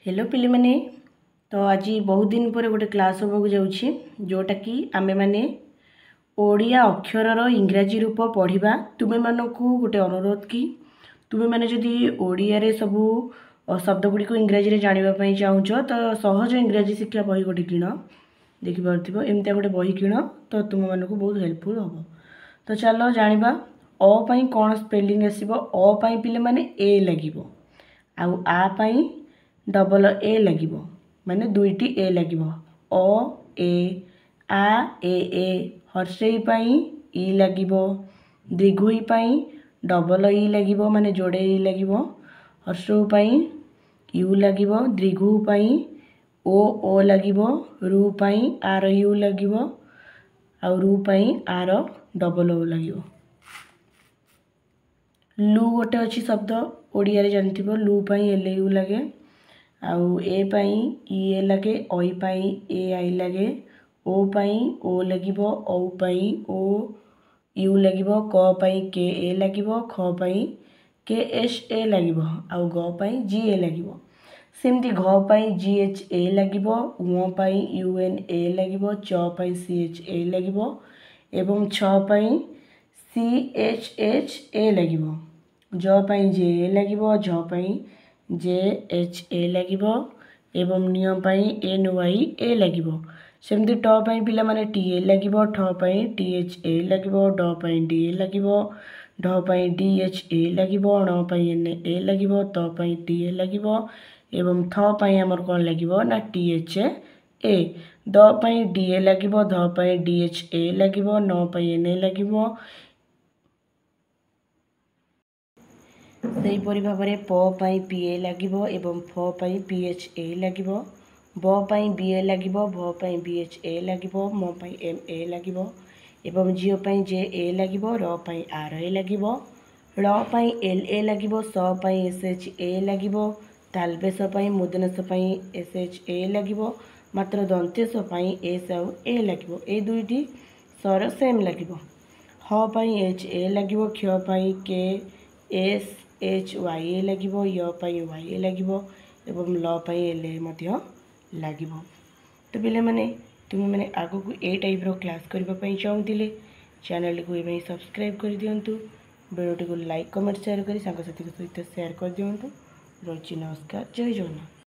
Hello पिले माने तो आज बहुत दिन पर गोटे क्लास होगा जाऊँगी जोटा कि आमे माने ओडिया अक्षर इंग्राजी रूप पढ़ा तुम्हें मानक गोटे अनुरोध कि तुम्हें माने जदि ओडिया रे सबू शब्द गुड़ी को इंग्राजी रे जानापी चाहूच तो सहज इंग्राजी शिक्षा बही गोटे किण देखिपो एमती गोटे बही किण तो तुम मानक बहुत हेल्पफुल हम। तो चलो जाना अ पाई कौन स्पेलिंग आसो अ पाई पिले माने ए लगे आउ आ पाई डबल ए लगे माने दुईटी ए लगे अ ए आ ए हर्षई पाई ई लगे दीर्घई पाई डबल ई लगे माने जोड़े ई लगे हर्षऊ पाई यू लगे दीर्घ पाई ओ लगे रु पाई आर यू लगे आउ रु पाई आर डबल ओ लगे। लू गोटे अच्छी शब्द ओडिया रे जानथिबो लू पाई एल यू लगे आउ ए पाई ई ए लगे ओई पाई ए आई लगे ओ पाई ओ लगे औ पाई ओ यू लगे क पाई के ए लगे ख पाई के एस ए लगे आउ ग पाई जी ए लगे सेमती घ पाई जी एच ए लगे उ पाई यू एन ए लगे च पाई सी एच ए लगे एवं छ पाई सी एच ए लगे ज पाई जे ए लगे झ पाई जे एच ए लगे एवं निय पाई एन वाई ए लगे सेमती ट पाई पिला माने टी ए लगे ठ पाई टी एच ए लगे ड पाई डी ए लगे ढ पाई डी एच ए लगे ण पाई एन ए लगे त पाई टी ए लगे एवं थ पाई आमर कौन लगे ना T H A the pi D A लगे ध पाई डी एच ए लगे न पाई एन ए लगे सेहीपरि भाव में प पाई पी ए लगे एवं फ पाई पी एच ए लगे ब पाई बी ए लगे भ पाई बी एच ए लगे म पाई एम ए लगे एवं झील पाई जे ए लगे र पाई आर ए लगे ल पाई एल ए लगे स पाई एस एच ए लगे तालबेस पाई मुदनस पाई एस एच ए लगे मात्र दंतेश पाई एस आउ ए लगे ए दुईटी स्वर सेम लगे ह पाई एच ए लगे क्ष पाई के एस एच वाई ए लगे य पाई वाई ए लगे एवं ल पाई एल ए लगे। तो पिले माने तुम मैंने आगो को ए टाइप रो क्लास करने चाहूँगे चैनल को ये सब्सक्राइब कर दिंतु वीडियो को लाइक कमेंट शेयर कर सांग साथी सहित शेयर कर दिंतु। रही नमस्कार जय जगन्नाथ।